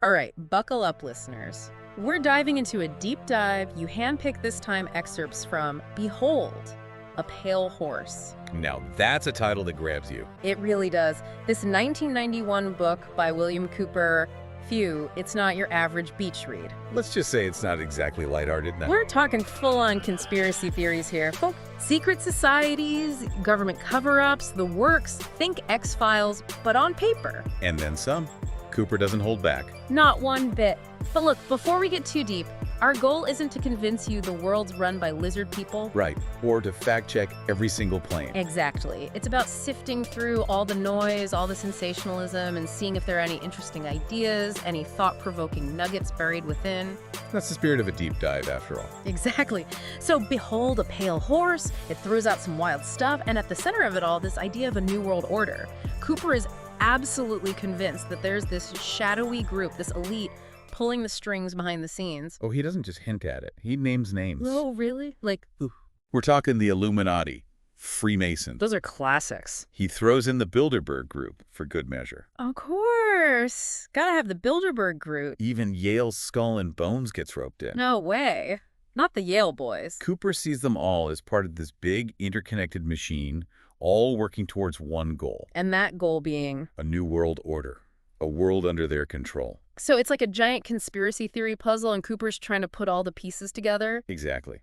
All right, buckle up, listeners. We're diving into a deep dive. You handpicked this time excerpts from Behold, a Pale Horse. Now that's a title that grabs you. It really does. This 1991 book by William Cooper, phew, it's not your average beach read. Let's just say it's not exactly lighthearted. No. We're talking full-on conspiracy theories here. Secret societies, government cover-ups, the works. Think X-Files, but on paper. And then some. Cooper doesn't hold back. Not one bit. But look, before we get too deep, our goal isn't to convince you the world's run by lizard people. Right. Or to fact-check every single claim. Exactly. It's about sifting through all the noise, all the sensationalism, and seeing if there are any interesting ideas, any thought-provoking nuggets buried within. That's the spirit of a deep dive, after all. Exactly. So behold a pale horse. It throws out some wild stuff, and at the center of it all, this idea of a new world order. Cooper is absolutely convinced that there's this shadowy group, this elite, pulling the strings behind the scenes. Oh, he doesn't just hint at it. He names names. Oh, really? Like, ooh. We're talking the Illuminati, Freemasons. Those are classics. He throws in the Bilderberg Group for good measure. Of course. Gotta have the Bilderberg Group. Even Yale's Skull and Bones gets roped in. No way. Not the Yale boys. Cooper sees them all as part of this big interconnected machine, all working towards one goal. And that goal being? A new world order. A world under their control. So it's like a giant conspiracy theory puzzle, and Cooper's trying to put all the pieces together? Exactly.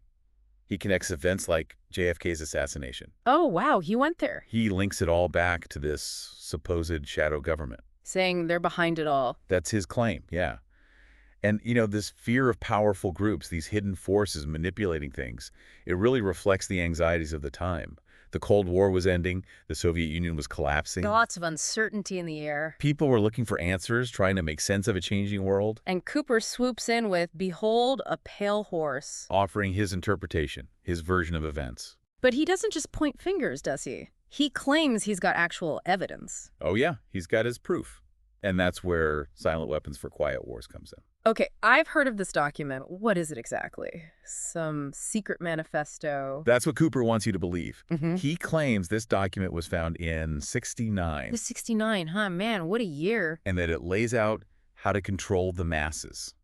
He connects events like JFK's assassination. Oh, wow, he went there. He links it all back to this supposed shadow government. Saying they're behind it all. That's his claim, yeah. And, this fear of powerful groups, these hidden forces manipulating things, it really reflects the anxieties of the time. The Cold War was ending. The Soviet Union was collapsing. Lots of uncertainty in the air. People were looking for answers, trying to make sense of a changing world. And Cooper swoops in with, Behold, a Pale Horse. Offering his interpretation, his version of events. But he doesn't just point fingers, does he? He claims he's got actual evidence. Oh yeah, he's got his proof. And that's where Silent Weapons for Quiet Wars comes in. Okay, I've heard of this document. What is it exactly? Some secret manifesto? That's what Cooper wants you to believe. Mm-hmm. He claims this document was found in '69. The 69, huh? Man, what a year. And that it lays out how to control the masses.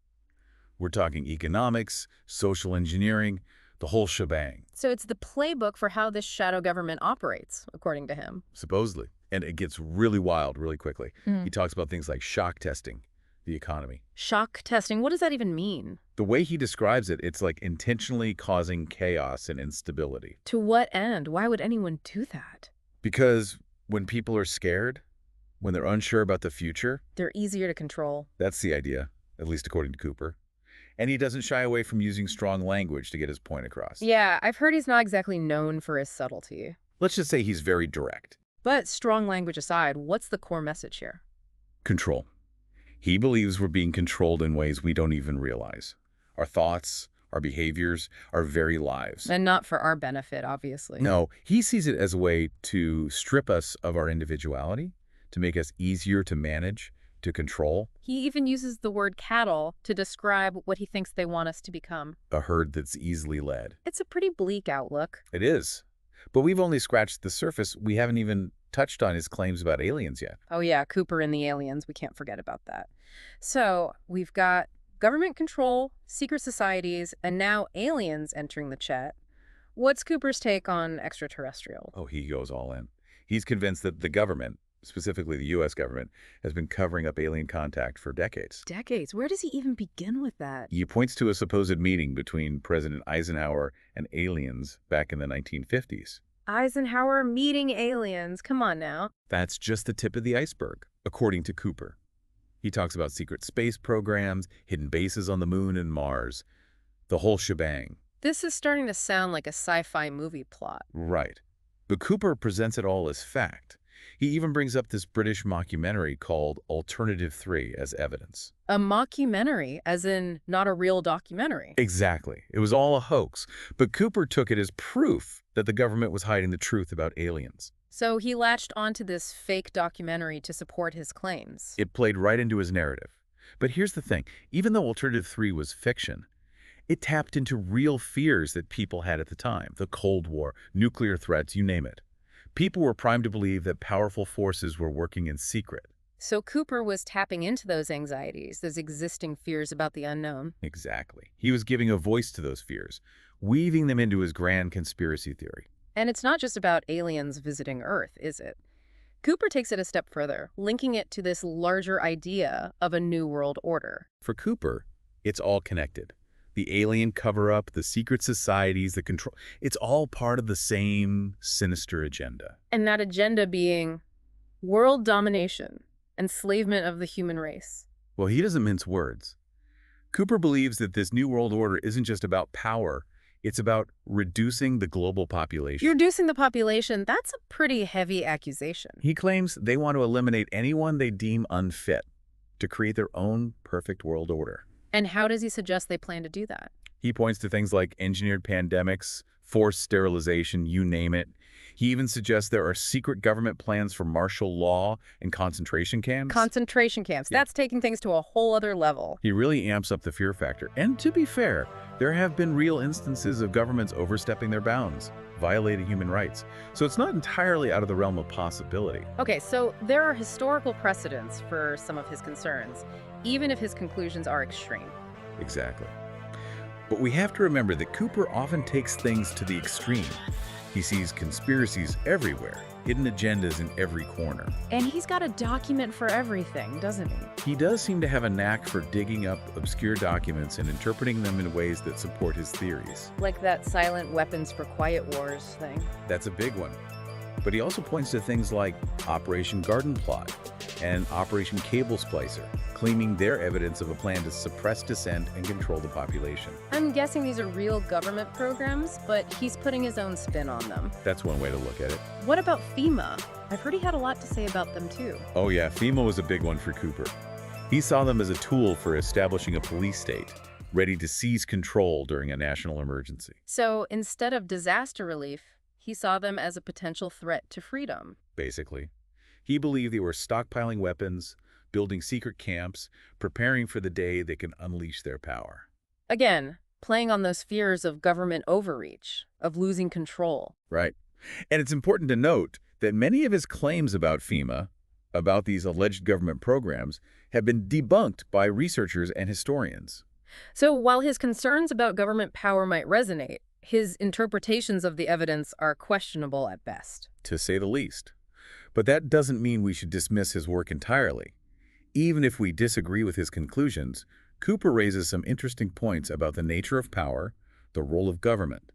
We're talking economics, social engineering, the whole shebang. So it's the playbook for how this shadow government operates, according to him. Supposedly. And it gets really wild really quickly. He talks about things like shock testing the economy. Shock testing? What does that even mean? The way he describes it, it's like intentionally causing chaos and instability. To what end? Why would anyone do that? Because when people are scared, when they're unsure about the future, they're easier to control. That's the idea, at least according to Cooper. And he doesn't shy away from using strong language to get his point across. Yeah, I've heard he's not exactly known for his subtlety. Let's just say he's very direct. But strong language aside, what's the core message here? Control. He believes we're being controlled in ways we don't even realize. Our thoughts, our behaviors, our very lives. And not for our benefit, obviously. No, he sees it as a way to strip us of our individuality, to make us easier to manage, to control. He even uses the word cattle to describe what he thinks they want us to become. A herd that's easily led. It's a pretty bleak outlook. It is. But we've only scratched the surface. We haven't even touched on his claims about aliens yet. Oh yeah, Cooper and the aliens. We can't forget about that. So we've got government control, secret societies, and now aliens entering the chat. What's Cooper's take on extraterrestrial? Oh, he goes all in. He's convinced that the government, specifically the U.S. government, has been covering up alien contact for decades. Decades? Where does he even begin with that? He points to a supposed meeting between President Eisenhower and aliens back in the 1950s. Eisenhower meeting aliens. Come on now. That's just the tip of the iceberg, according to Cooper. He talks about secret space programs, hidden bases on the moon and Mars, the whole shebang. This is starting to sound like a sci-fi movie plot. Right. But Cooper presents it all as fact. He even brings up this British mockumentary called Alternative 3 as evidence. A mockumentary, as in not a real documentary. Exactly. It was all a hoax. But Cooper took it as proof that the government was hiding the truth about aliens. So he latched onto this fake documentary to support his claims. It played right into his narrative. But here's the thing. Even though Alternative 3 was fiction, it tapped into real fears that people had at the time. The Cold War, nuclear threats, you name it. People were primed to believe that powerful forces were working in secret. So Cooper was tapping into those anxieties, those existing fears about the unknown. Exactly. He was giving a voice to those fears, weaving them into his grand conspiracy theory. And it's not just about aliens visiting Earth, is it? Cooper takes it a step further, linking it to this larger idea of a new world order. For Cooper, it's all connected. The alien cover-up, the secret societies, the control, it's all part of the same sinister agenda. And that agenda being world domination, enslavement of the human race. Well, he doesn't mince words. Cooper believes that this new world order isn't just about power, it's about reducing the global population. You're reducing the population, that's a pretty heavy accusation. He claims they want to eliminate anyone they deem unfit to create their own perfect world order. And how does he suggest they plan to do that? He points to things like engineered pandemics, forced sterilization, you name it. He even suggests there are secret government plans for martial law and concentration camps. Concentration camps. Yeah. That's taking things to a whole other level. He really amps up the fear factor. And to be fair, there have been real instances of governments overstepping their bounds, violating human rights. So it's not entirely out of the realm of possibility. Okay, so there are historical precedents for some of his concerns, even if his conclusions are extreme. Exactly. But we have to remember that Cooper often takes things to the extreme. He sees conspiracies everywhere, hidden agendas in every corner. And he's got a document for everything, doesn't he? He does seem to have a knack for digging up obscure documents and interpreting them in ways that support his theories. Like that silent weapons for quiet wars thing. That's a big one. But he also points to things like Operation Garden Plot and Operation Cable Splicer, claiming they're evidence of a plan to suppress dissent and control the population. I'm guessing these are real government programs, but he's putting his own spin on them. That's one way to look at it. What about FEMA? I've heard he had a lot to say about them too. Oh yeah, FEMA was a big one for Cooper. He saw them as a tool for establishing a police state, ready to seize control during a national emergency. So instead of disaster relief, he saw them as a potential threat to freedom. Basically. He believed they were stockpiling weapons, building secret camps, preparing for the day they can unleash their power. Again, playing on those fears of government overreach, of losing control. Right. And it's important to note that many of his claims about FEMA, about these alleged government programs, have been debunked by researchers and historians. So while his concerns about government power might resonate, his interpretations of the evidence are questionable at best. To say the least. But that doesn't mean we should dismiss his work entirely. Even if we disagree with his conclusions, Cooper raises some interesting points about the nature of power, the role of government,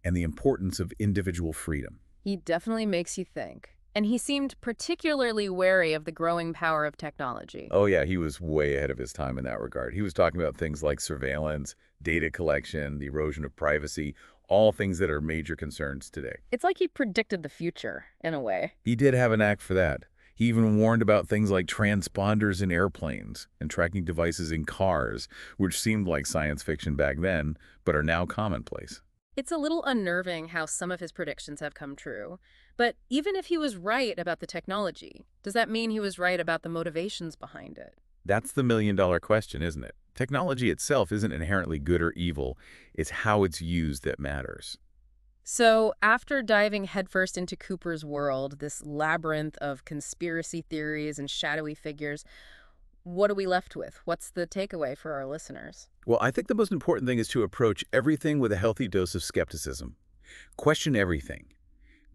and the importance of individual freedom. He definitely makes you think. And he seemed particularly wary of the growing power of technology. Oh yeah, he was way ahead of his time in that regard. He was talking about things like surveillance, data collection, the erosion of privacy, all things that are major concerns today. It's like he predicted the future, in a way. He did have a knack for that. He even warned about things like transponders in airplanes and tracking devices in cars, which seemed like science fiction back then, but are now commonplace. It's a little unnerving how some of his predictions have come true. But even if he was right about the technology, does that mean he was right about the motivations behind it? That's the million-dollar question, isn't it? Technology itself isn't inherently good or evil. It's how it's used that matters. So after diving headfirst into Cooper's world, this labyrinth of conspiracy theories and shadowy figures, what are we left with? What's the takeaway for our listeners? Well, I think the most important thing is to approach everything with a healthy dose of skepticism. Question everything.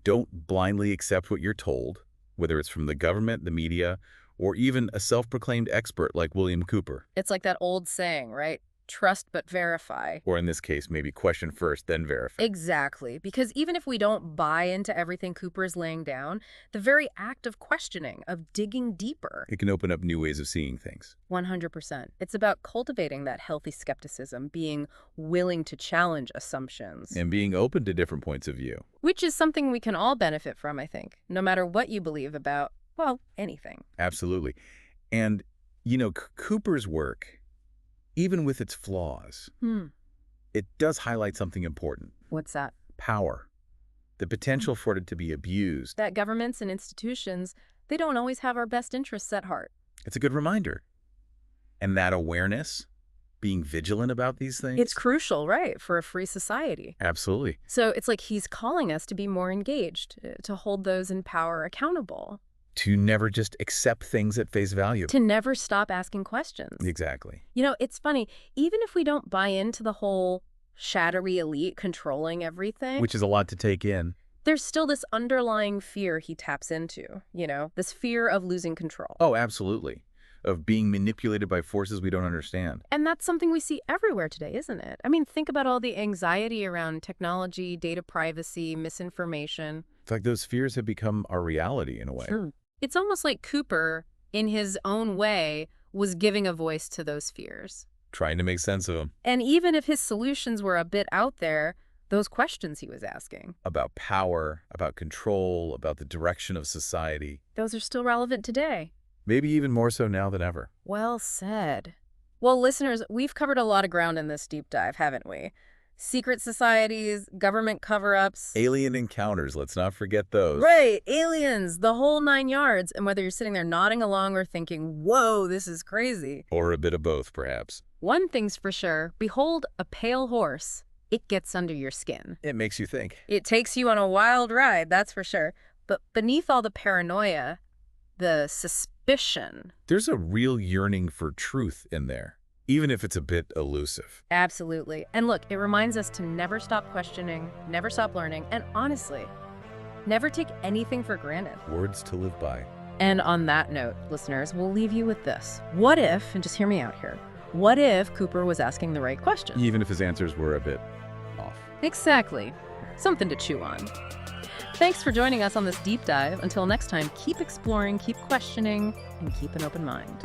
Don't blindly accept what you're told, whether it's from the government, the media, or even a self-proclaimed expert like William Cooper. It's like that old saying, right? Trust but verify. Or in this case, maybe question first, then verify. Exactly, because even if we don't buy into everything Cooper is laying down, the very act of questioning, of digging deeper, It can open up new ways of seeing things. 100%. It's about cultivating that healthy skepticism, being willing to challenge assumptions. And being open to different points of view. Which is something we can all benefit from, I think, no matter what you believe about, well, anything. Absolutely. And, you know, Cooper's work, even with its flaws, it does highlight something important. What's that? Power. The potential for it to be abused. That governments and institutions, they don't always have our best interests at heart. It's a good reminder. And that awareness, being vigilant about these things. It's crucial, right, for a free society. Absolutely. So it's like he's calling us to be more engaged, to hold those in power accountable. To never just accept things at face value. To never stop asking questions. Exactly. You know, it's funny, even if we don't buy into the whole shadowy elite controlling everything, Which is a lot to take in. there's still this underlying fear he taps into, you know, this fear of losing control. Oh, absolutely. Of being manipulated by forces we don't understand. And that's something we see everywhere today, isn't it? I mean, think about all the anxiety around technology, data privacy, misinformation. It's like those fears have become our reality in a way. Sure. It's almost like Cooper, in his own way, was giving a voice to those fears. Trying to make sense of them. And even if his solutions were a bit out there, those questions he was asking, About power, about control, about the direction of society. those are still relevant today. Maybe even more so now than ever. Well said. Well, listeners, we've covered a lot of ground in this deep dive, haven't we? Secret societies, government cover-ups. Alien encounters, let's not forget those. Right, aliens, the whole 9 yards. And whether you're sitting there nodding along or thinking, whoa, this is crazy. Or a bit of both, perhaps. One thing's for sure, behold a pale horse. It gets under your skin. It makes you think. It takes you on a wild ride, that's for sure. But beneath all the paranoia, the suspicion. There's a real yearning for truth in there, even if it's a bit elusive. Absolutely. And look, it reminds us to never stop questioning, never stop learning, and honestly, never take anything for granted. Words to live by. And on that note, listeners, we'll leave you with this. What if, and just hear me out here, what if Cooper was asking the right questions? Even if his answers were a bit off. Exactly. Something to chew on. Thanks for joining us on this deep dive. Until next time, keep exploring, keep questioning, and keep an open mind.